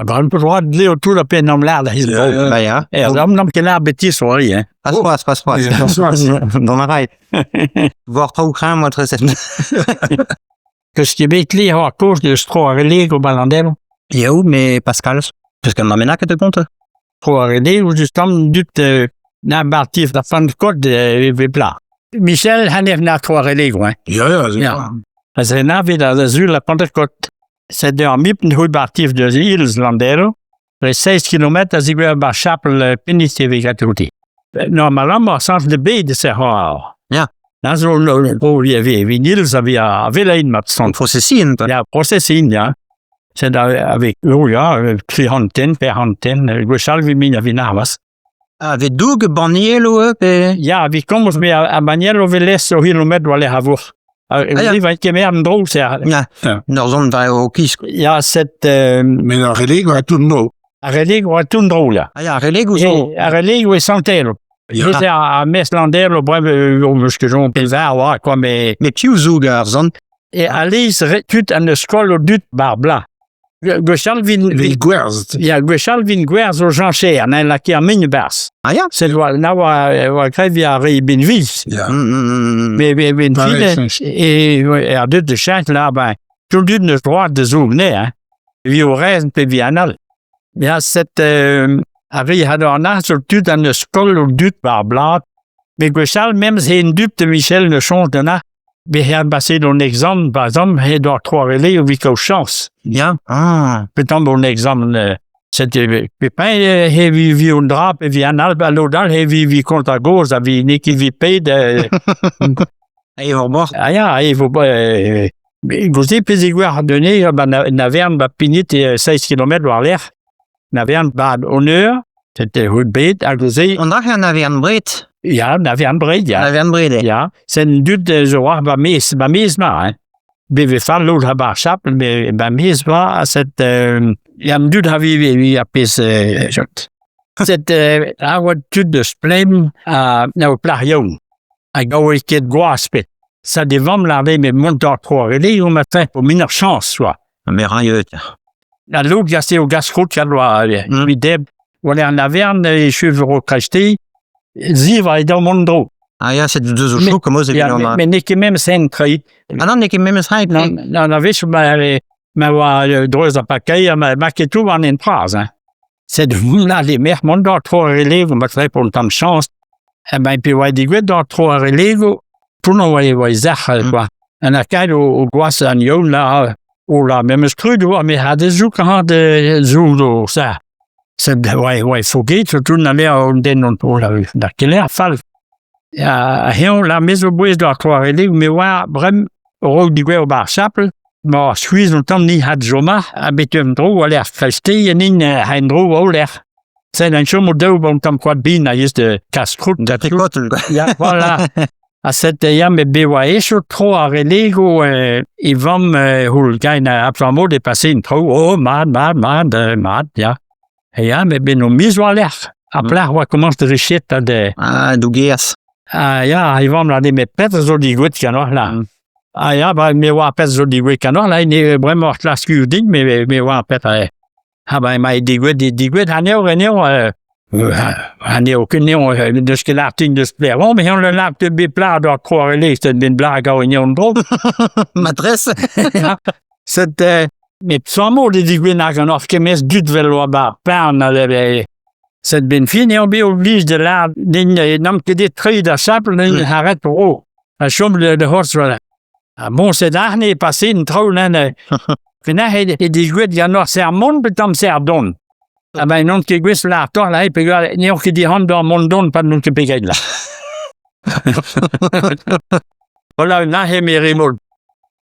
Dan bedrijf Leo toe op een omlaag is Ja, ja. Ja. Ja, dan kan je beetje sorry hè. Pas. Dan rijdt. Wordt ook gaan met recette. Dus je weet niet hoe koos de stroarelé op Balandel. Jo, mais Pascal, parce que ma menace te compte. Stroarelé où je stam dut na bartif da fan code de plat. Michel han er na stroarelé hè. Ja, Ja. Als hij na weer de zuur la Pentecôte. C'est de mipen hoe bartif de Îles Landero. 6 kilometer als ik weer bij Chapel Penitentiaire gaat. Normalement, sans de baie de Sahara. Ja. Dan zo wie Niels havia een met stond. Processin. Ja, processin, ja. C'est daar avec, ja, 300 per 100. We salvi mina vinavas. Avec Doug, Banielo, Ja, vi kommer med a Maniero Veles og kilometer wale havur. Vi var ikke mere en drog, siger ja, dans zone va au kisk. Ja, c'est Mais dans Relais, on a tout le nom. a relego a tun drog, ja. Ah ja, relego zo. A relego e Santero. Ja. Det er mest landero, breve, måske zo'n pelvaar, var, quoi, mais Mais più zugar zon. et Alice tut an de skol o dut bar bla. Gochalvin Les Guerzt. ja Gochalvin gwerz o Jean Cher na la ki a min bars. Ah ja? C'est na wa grev ya re bin vils. Ja. Mais ben Pareil, fille et a dut de chant là ben tout dut ne droit de zougné hein. Vi o rezen pe vi anal. Ja c'est Ari had na so tut an de skol o dut bar bla. Mais Gochal même c'est une dut de Michel ne change de na. Vi har basé un exemple, par exemple, he doit trois relais ou vi ko chance. Ja. Ah. Peut-être un exemple, c'était Pépin, he vi un drap, et vi un alba l'odal, he vi compte à gauche, vi neki vi paye de. Et on bord. Ah ja, il faut pas. Gosé Péziguer a donné, Naverne va pinit 16 km à l'air. Naverne va honneur, c'était Houdbait, à Gosé. On a rien à Verne Brit. Ja, Naverne Breed, ja. À Verne Brit. Ja, c'est une dut de zoar ba mes ma, hein. Vi fall l'autre har chapel med mes var at jamen dut har vi apis jot. Set I want to the splem no plarion. I go with kid gospel. Ça devant me laver mes monts trois relais au matin pour mineur chance soit. Mais rien. La l'autre gassé au gascot qui doit lui deb. Voilà en Averne les cheveux recrachetés. Ziva est dans mon dos. Ah ja, c'est deux jours comme aux Ja, men ikke même sen krig. Ah non, ikke même ça. Non, hvis man var drøs af pakker, man kan tro, var en pras. C'est de vous là, les mères, mon doit trop relève, on va faire pour une chance. Et ben, puis, ouais, des gars doit trop relève, pour nous, ouais, zach, quoi. En a kijk, au gosse, en yon, là, ou là, même scru, mais had de zoek, de zoek, ça. C'est, ouais, faut que tu tournes aller à den, on là, dans quel air, fall. Heel la mesoboes door Quarelli, mais waar brem rook die wel bij Chapel, maar squeeze dan tam niet had zomaar, een beetje een droog wel echt festie en in een droog wel echt. Zijn dan zomaar dood, want tam kwart bina is de kastroet. Dat ik wat. Ja, voilà. Als het ja met BYS zo tro a relego, ivam hoe gaina absolument dépassé een tro, oh maat, ja. Ja, mais ben no mis wel echt. Après, on commence de richette à de. Ah, Dougueas. Ah ja, hij kwam naar die met petten zo die goed kan nog la. Ah ja, maar me wa pet zo die goed kan nog la. Nee, vraiment la scuur ding, me wa pet. Ah ben maar die goed han ook niet dus gelating dus plek. Waarom hij le laat de bepla door correleert en bin blaga in jouw drop. Matresse. C'est met samo die goed na nog kemes dut wel wat pan na de. C'est bien fini, on est obligé de là, d'un que des traits de sable, d'un arrête pour haut. La chambre de horse, voilà. Bon, c'est dernier passé une trop, là, finalement, il dit, il y a un sermon, puis tam serdon. Ah ben, non, qui guisse là, toi, là, et puis, il y a qui dit, on doit mon don, pas nous qui paye là. Voilà, là, il est remote.